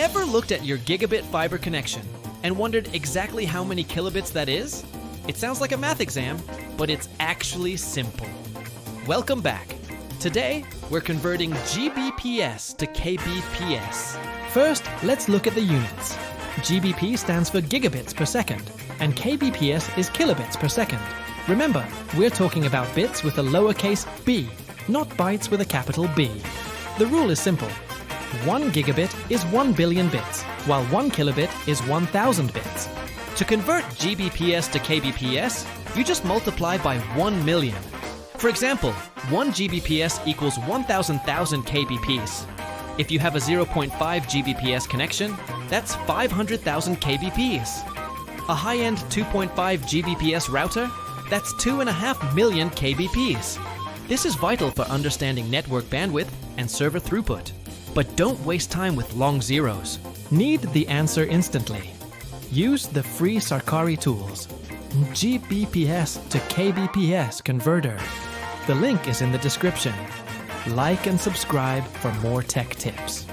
Ever looked at your gigabit fiber connection and wondered exactly how many kilobits that is? It sounds like a math exam, but it's actually simple. Welcome back. Today, we're converting Gbps to kbps. First, let's look at the units. Gbp stands for gigabits per second, and kbps is kilobits per second. Remember, we're talking about bits with a lowercase b, not bytes with a capital B. The rule is simple. 1 gigabit is 1 billion bits, while 1 kilobit is 1,000 bits. To convert Gbps to kbps, you just multiply by 1 million. For example, 1 Gbps equals 1,000,000 kbps. If you have a 0.5 Gbps connection, that's 500,000 kbps. A high-end 2.5 Gbps router, that's 2.5 million kbps. This is vital for understanding network bandwidth and server throughput. But don't waste time with long zeros. Need the answer instantly? Use the free SarkariTools Gbps to kbps converter. The link is in the description. Like and subscribe for more tech tips.